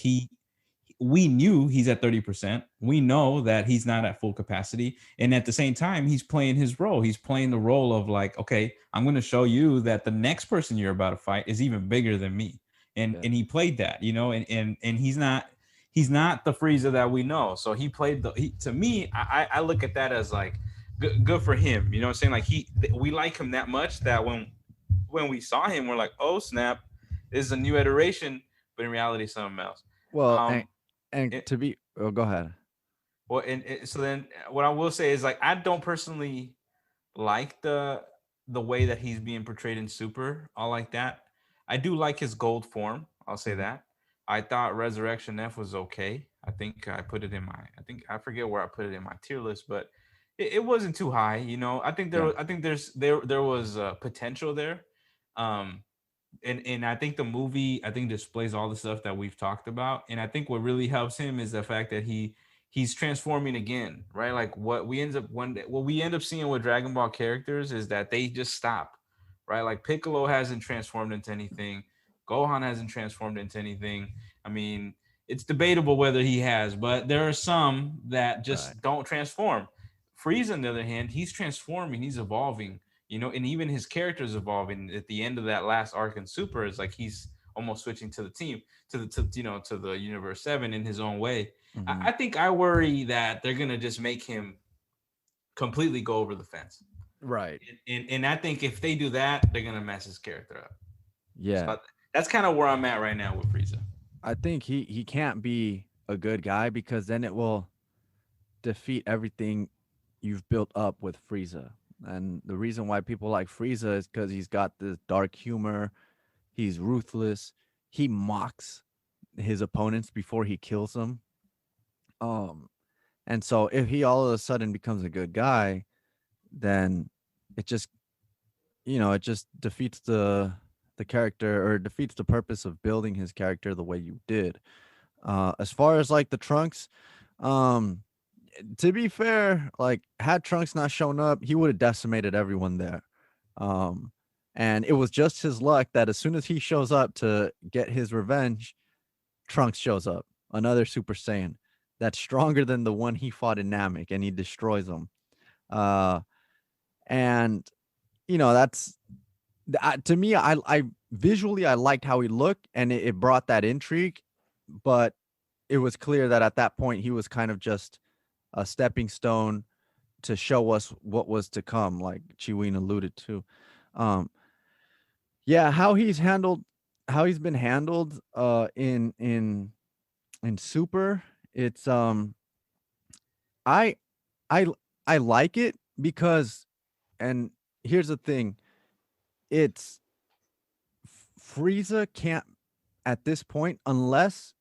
we knew he's at 30%. We know that he's not at full capacity. And at the same time, he's playing his role. He's playing the role of like, okay, I'm going to show you that the next person you're about to fight is even bigger than me. And Yeah. and he played that, and he's not the Frieza that we know. So he played to me, I look at that as like good for him. You know what I'm saying? Like we like him that much that when we saw him, we're like, oh snap, this is a new iteration, but in reality, something else. Well, Um, and it, to be, oh, go ahead. well, so then what I will say is, like, I don't personally like the way that he's being portrayed in Super, all like that. I do like his gold form. I'll say Mhm. that. I thought Resurrection F was okay. I think I put it in my. I think I forget where I put it in my tier list, but it wasn't too high. I think Yeah. I think there was potential there. Um, and I think the movie, I think, displays all the stuff that we've talked about. And I think what really helps him is the fact that he's transforming again, right? Like what we end up seeing with Dragon Ball characters is that they just stop, right? Like Piccolo hasn't transformed into anything, Gohan hasn't transformed into anything. I mean, it's debatable whether he has, but there are some that Right. just don't transform. Frieza, on the other hand, he's transforming, he's evolving, and even his character is evolving. At the end of that last arc in Super, is like he's almost switching to the team, to the Universe 7 in his own way. Hmm. I think I worry that they're gonna just make him completely go over the fence, Right. and I think if they do that, they're gonna mess his character up. Yeah. So that's kind of where I'm at right now with Frieza. I think he can't be a good guy because then it will defeat everything you've built up with Frieza. And the reason why people like Frieza is because he's got this dark humor. He's ruthless. He mocks his opponents before he kills them. Um, and so if he all of a sudden becomes a good guy, then it just it just defeats the character or defeats the purpose of building his character the way you did. As far as like the Trunks, um, to be fair, like had Trunks not shown up, he would have decimated everyone there. Um, and it was just his luck that as soon as he shows up to get his revenge, Trunks shows up, another Super Saiyan that's stronger than the one he fought in Namek, and he destroys him. Uh, and that's to me, I visually I liked how he looked, and it brought that intrigue, but it was clear that at that point he was kind of just a stepping stone to show us what was to come, like Chiwin alluded to. Um, yeah, how he's been handled in Super, it's I I I like it because, and here's the thing, it's Frieza can't at this point unless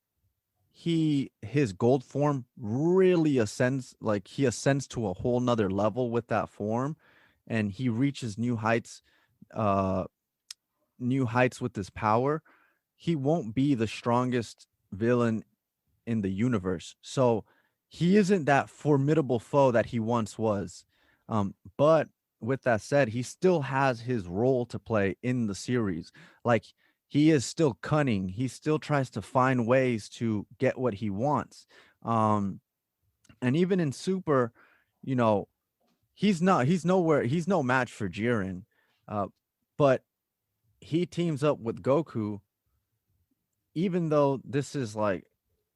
his gold form really ascends, like he ascends to a whole nother level with that form, and he reaches uh new heights with his power. He won't be the strongest villain in the universe. So he isn't that formidable foe that he once was. But with that said, he still has his role to play in the series. Like he is still cunning. He still tries to find ways to get what he wants. Um, and even in Super, you know, he's no match for Jiren. Uh, but he teams up with Goku, even though this is like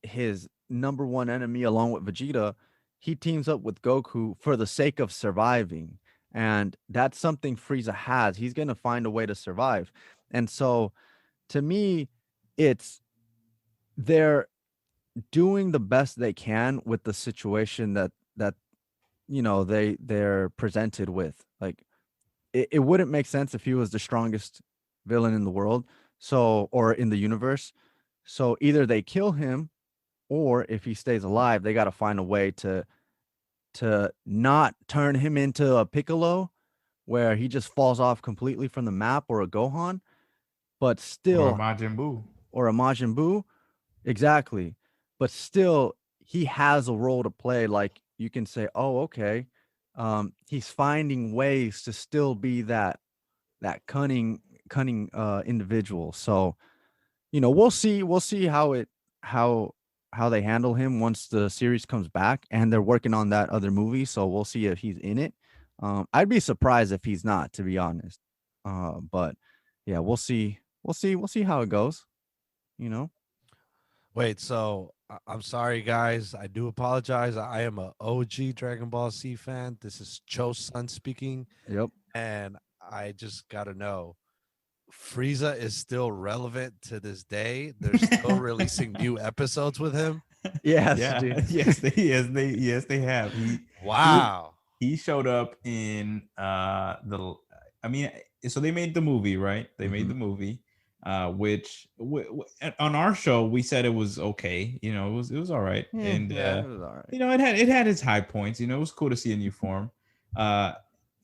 his number one enemy along with Vegeta, he teams up with Goku for the sake of surviving. And that's something Frieza has. He's going to find a way to survive. And so to me, it's they're doing the best they can with the situation that they're presented with. Like it wouldn't make sense if he was the strongest villain in the world, so or in the universe. So either they kill him, or if he stays alive, they got to find a way to not turn him into a Piccolo where he just falls off completely from the map, or a Gohan, but Or still, Majin Buu. or a Majin Buu. Exactly. But still, he has a role to play. Like you can say, oh, okay. He's finding ways to still be that cunning individual. So, we'll see how how they handle him once the series comes back, and they're working on that other movie, so we'll see if he's in it. I'd be surprised if he's not, to be honest. But yeah, we'll see how it goes, you know. Wait, so I'm sorry, guys. I do apologize. I am a OG Dragon Ball Z fan. This is Cho's son speaking, Yep. and I just gotta know, Frieza is still relevant to this day. They're still releasing new episodes with him. Yes, Yeah, dude. yes they have. He Wow. he showed up in I mean, so they made the movie, right? They made the Mhm. movie, which on our show we said it was okay. It was all right, Yeah, and yeah, it was all right. it had its high points. It was cool to see a new form. Uh,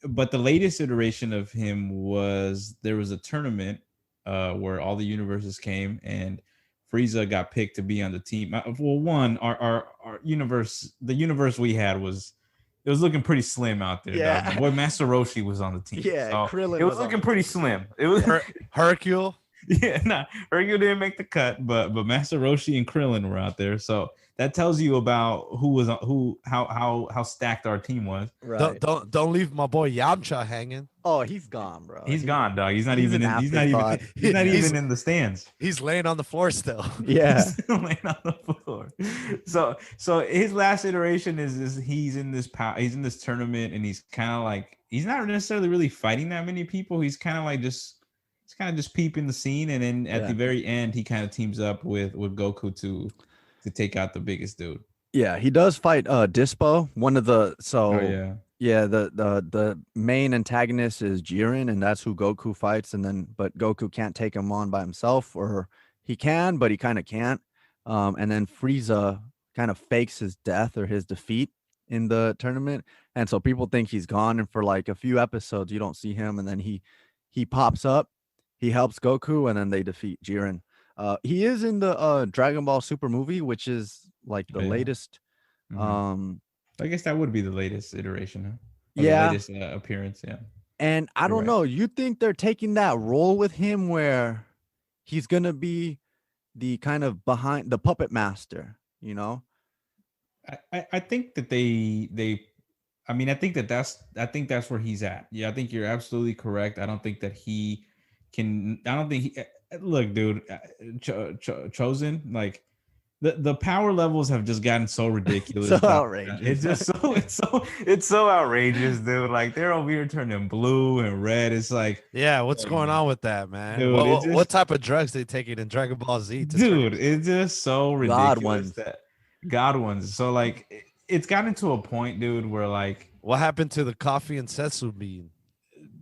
but the latest iteration of him was there was a tournament where all the universes came, and Frieza got picked to be on the team. Well, one, our universe, the universe we had was it was looking pretty slim out there, dog. My Yeah. boy Master Roshi was on the team, Yeah, so it Krillin was was on looking the pretty team. slim. It was Hercule. yeah, nah, Hercule didn't make the cut, but Master Roshi and Krillin were out there, so that tells you about who was who how stacked our team was. Don't Right. don't don't leave my boy Yamcha hanging. Oh, he's gone, bro. He's gone, dog. He's not He's even an in. He's not even. afterthought. He's not Yeah. even He's in the stands. he's laying on the floor still. Yeah. He's still laying on the floor. So his last iteration is he's in this he's in this tournament, and he's kind of like he's not necessarily really fighting that many people. He's kind of like he's kind of just peeping the scene, and then at Yeah. the very end, he kind of teams up with Goku to take out the biggest dude. Yeah, he does fight Dispo, one of the Oh so yeah. yeah, the main antagonist is Jiren, and that's who Goku fights, and then but Goku can't take him on by himself, or he can, but he kind of can't. And then Frieza kind of fakes his death or his defeat in the tournament, and so people think he's gone, and for like a few episodes you don't see him, and then he pops up, he helps Goku, and then they defeat Jiren. He is in the Dragon Ball Super movie, which is like Oh the yeah. latest. Mhm. Um, I guess that would be the latest iteration, huh? Or the yeah, latest appearance. Yeah. and I You're don't right. know. You think they're taking that role with him where he's gonna be the kind of behind the puppet master, you know? I think that they I mean I think that's where he's at. Yeah, I think you're absolutely correct. I don't think that he can. I don't think he. Look, dude, chosen like the power levels have just gotten so So ridiculous, dog. It's outrageous. just it's so outrageous, dude. Like they're over here turning blue and red. It's like, Yeah, what's hey, going man, on with that, man? dude, What it's what, just what type of drugs they taking in Dragon Ball Z to turn dude, it's just so God ridiculous ones. that God ones. So like it's gotten to a point, dude, where like, What happened to the coffee and setsu bean?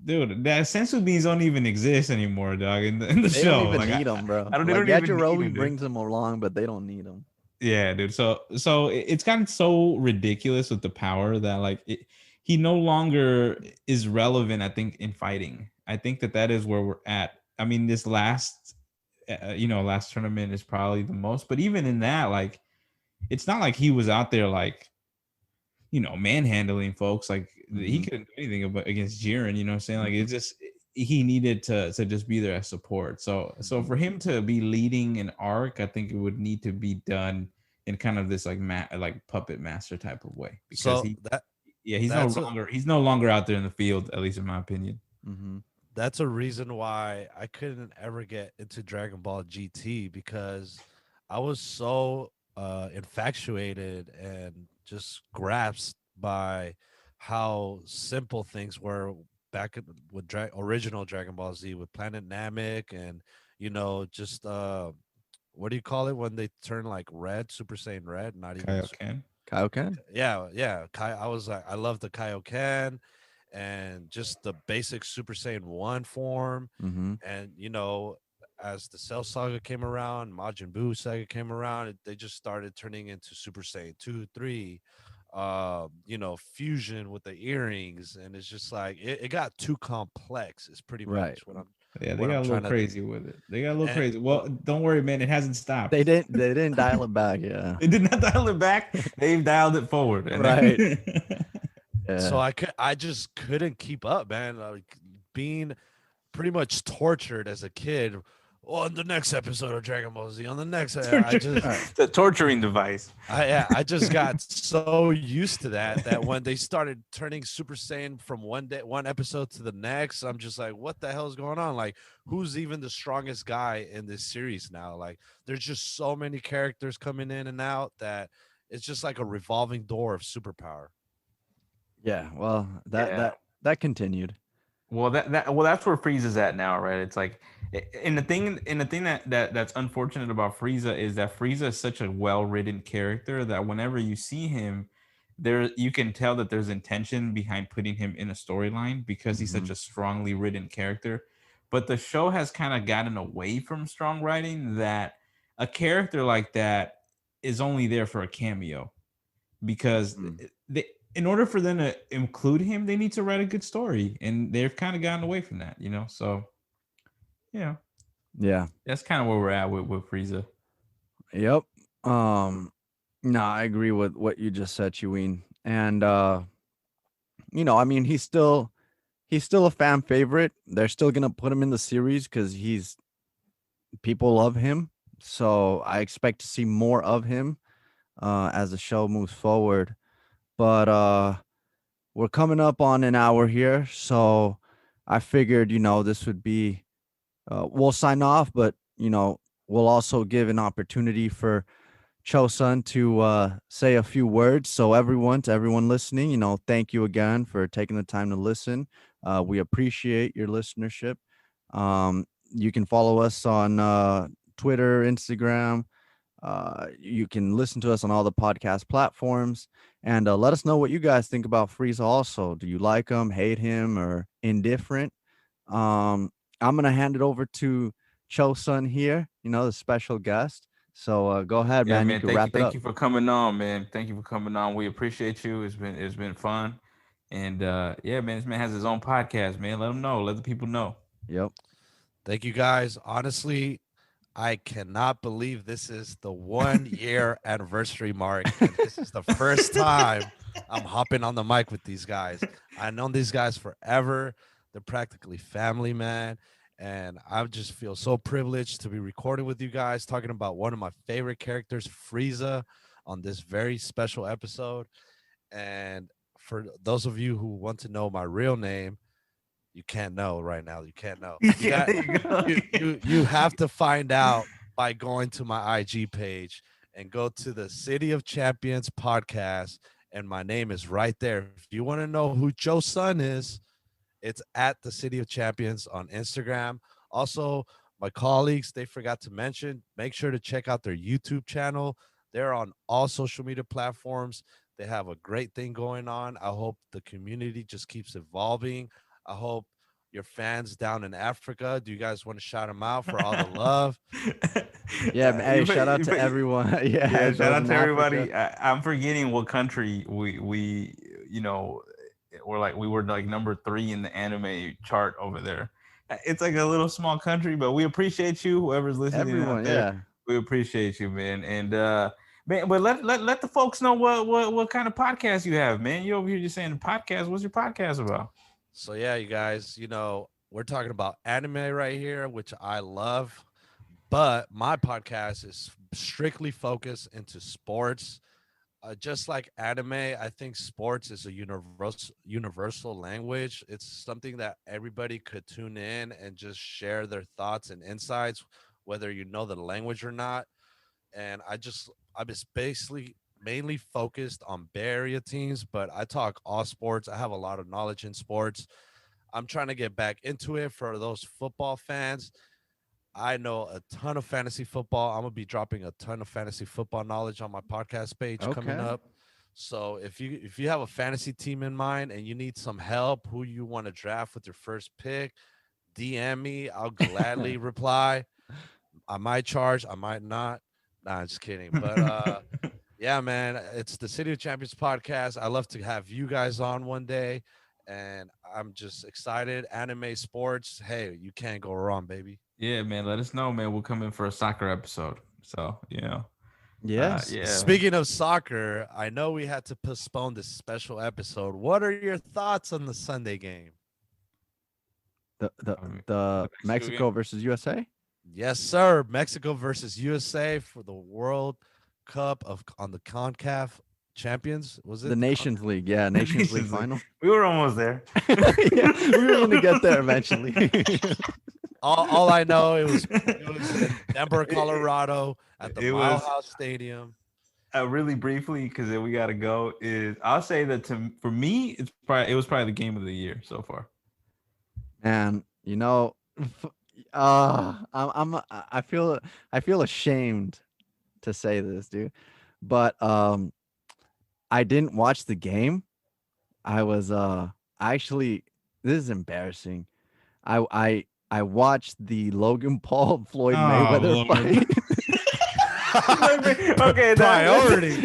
dude, that sensu beans don't even exist anymore, dog, in the They don't show. even Like need them, bro. I don't they Like don't even need Yajirobe them, dude. brings them along, but they don't need them. Yeah, dude. So it's gotten so ridiculous with the power that like he no longer is relevant. I think in fighting. I think that is where we're at. I mean, this last tournament is probably the most. But even in that, like, it's not like he was out there like manhandling folks. Like he Mhm. couldn't do anything against Jiren. You know what I'm saying? Like it's just he needed to just be there as support. So for him to be leading an arc, I think it would need to be done in kind of this like like puppet master type of way because So that he's no that's a longer he's no longer out there in the field, at least in my opinion. Mhm. that's a reason why I couldn't ever get into Dragon Ball GT because I was so infatuated and just grasped by how simple things were with original Dragon Ball Z with Planet Namek and just what do you call it when they turn like red, Super Saiyan red, not even Kaioken. Kaioken. yeah, yeah. I was like, I love the Kaioken and just the basic Super Saiyan 1 form. Mm-hmm. And, as the Cell Saga came around, Majin Buu Saga came around, they just started turning into Super Saiyan 2, 3, fusion with the earrings. And it's just like, it got too complex, is pretty Right. much Yeah, they what got I'm a little trying to. crazy with it. They got a little And, crazy. Well, don't worry, man. It hasn't stopped. They didn't dial it back. Yeah. They did not dial it back. They've dialed it forward. And Right. so Yeah. I just couldn't keep up, man. Like being pretty much tortured as a kid. On the next episode of Dragon Ball Z, on the next, All right. The torturing device. I just got so used to that when they started turning Super Saiyan from one episode to the next, I'm just like, what the hell is going on? Like, who's even the strongest guy in this series now? Like, there's just so many characters coming in and out that it's just like a revolving door of superpower. Yeah. Well, that Yeah. that continued. Well, that's where Frieza's at now, right? It's like, and the thing that's unfortunate about Frieza is that Frieza is such a well written character that whenever you see him, there you can tell that there's intention behind putting him in a storyline because he's such Mhm. a strongly written character. But the show has kind of gotten away from strong writing that a character like that is only there for a cameo because Mm. they, in order for them to include him, they need to write a good story, and they've kind of gotten away from that, So, yeah, Yeah. that's kind of where we're at with Frieza. Yep. No, I agree with what you just said, Cheween. And I mean, he's still a fan favorite. They're still gonna put him in the series because people love him. So I expect to see more of him as the show moves forward. But we're coming up on an hour here, so I figured, this would be we'll sign off, but we'll also give an opportunity for Chosun to say a few words. So to everyone listening, thank you again for taking the time to listen. We appreciate your listenership. You can follow us on Twitter, Instagram. You can listen to us on all the podcast platforms and let us know what you guys think about Frieza also. Do you like him, hate him, or indifferent? I'm going to hand it over to Chosun here, the special guest. So go ahead, Yeah, man. You man. can wrap it Thank up. you for coming on, man. Thank you for coming on. We appreciate you. It's been fun, and yeah, man. This man has his own podcast, man. Let him know. Let the people know. Yep. Thank you guys. Honestly, I cannot believe this is the 1 year anniversary mark. And this is the first time I'm hopping on the mic with these guys. I've known these guys forever. They're practically family, man. And I just feel so privileged to be recording with you guys, talking about one of my favorite characters, Frieza, on this very special episode. And for those of you who want to know my real name, you can't know right now. You can't know. You Yeah, got there you go. you have to find out by going to my IG page and go to the City of Champions podcast, and my name is right there. If you want to know who Joe's son is, it's at the City of Champions on Instagram. Also, my colleagues, they forgot to mention, make sure to check out their YouTube channel. They're on all social media platforms. They have a great thing going on. I hope the community just keeps evolving. I hope your fans down in Africa, do you guys want to shout them out for all the love? Yeah. Hey, You shout out to bet- everyone. Yeah. Yeah, shout Those out in to Africa. everybody. I'm forgetting what country we you know we were like number 3 in the anime chart over there. It's like a little small country, but we appreciate you, whoever's listening out Everyone. there. Yeah. We appreciate you, man. And man, but let the folks know what kind of podcast you have, man. You over here just saying the podcast. What's your podcast about? So yeah, you guys, we're talking about anime right here, which I love, but my podcast is strictly focused into sports, Just like anime, I think sports is a universal language. It's something that everybody could tune in and just share their thoughts and insights, whether you know the language or not. And I'm just basically mainly focused on Bay Area teams, but I talk all sports. I have a lot of knowledge in sports. I'm trying to get back into it for those football fans. I know a ton of fantasy football. I'm gonna be dropping a ton of fantasy football knowledge on my podcast page coming Okay. up. So if you have a fantasy team in mind and you need some help, who you want to draft with your first pick, DM me. I'll gladly reply. I might charge, I might not. Nah, just kidding. But yeah, man, it's the City of Champions podcast. I love to have you guys on one day, and I'm just excited. Anime sports, hey, you can't go wrong, baby. Yeah, man. Let us know, man. We'll come in for a soccer episode. So, Yes. yeah. Speaking of soccer, I know we had to postpone this special episode. What are your thoughts on the Sunday game? The the Um, the the Mexico Mexico game. versus USA? Yes, sir. Mexico versus USA for the World Cup of on the CONCACAF champions. Was The it the Nations League. Yeah, Nations League Nations League. final. We were almost there. Yeah, we were gonna get there eventually. all I know it was in Denver, Colorado at the It Mile was House Stadium. really briefly because we got to go. Is I'll say that for me, it was probably the game of the year so far. And I feel ashamed to say this, dude. But I didn't watch the game. I was actually this is embarrassing. I watched the Logan Paul Floyd Oh Mayweather Lord. fight. Okay, Priorities.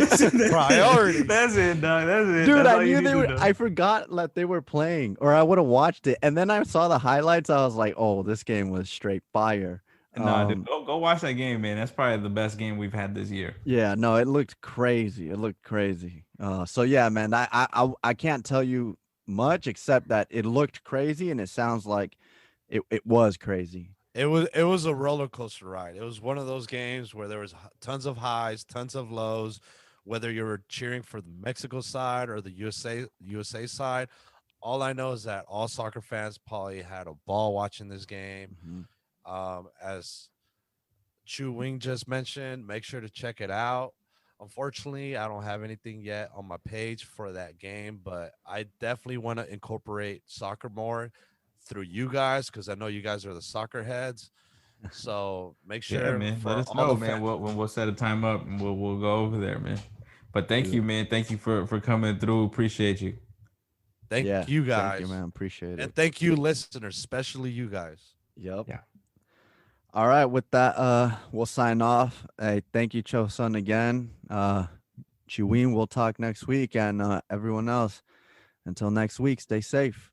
Priorities. That's it, dog. That's it. Dude, That's I all you knew need they to were. know. I forgot that they were playing, or I would have watched it. And then I saw the highlights. I was like, "Oh, this game was straight fire." Nah, dude, go watch that game, man. That's probably the best game we've had this year. Yeah, no, it looked crazy. It looked crazy. So yeah, man, I can't tell you much except that it looked crazy, and it sounds like it was crazy. It was a roller coaster ride. It was one of those games where there was tons of highs, tons of lows, whether you were cheering for the Mexico side or the USA side. All I know is that all soccer fans probably had a ball watching this game. Mhm. As Chu Wing just mentioned, make sure to check it out. Unfortunately, I don't have anything yet on my page for that game, but I definitely want to incorporate soccer more through you guys because I know you guys are the soccer heads. So make Yeah, sure man. Let for us all know, the man. fans. We'll set a time up and we'll go over there, man. But thank Dude. you, man. Thank you for coming through. Appreciate you. Thank Yeah, you thank you, guys. man. Appreciate And it. thank you, listeners, especially you guys. Yep. Yeah. All right, with that, we'll sign off. Hey, thank you, Chosun, again. Chiwin, we'll talk next week, and everyone else. Until next week, stay safe.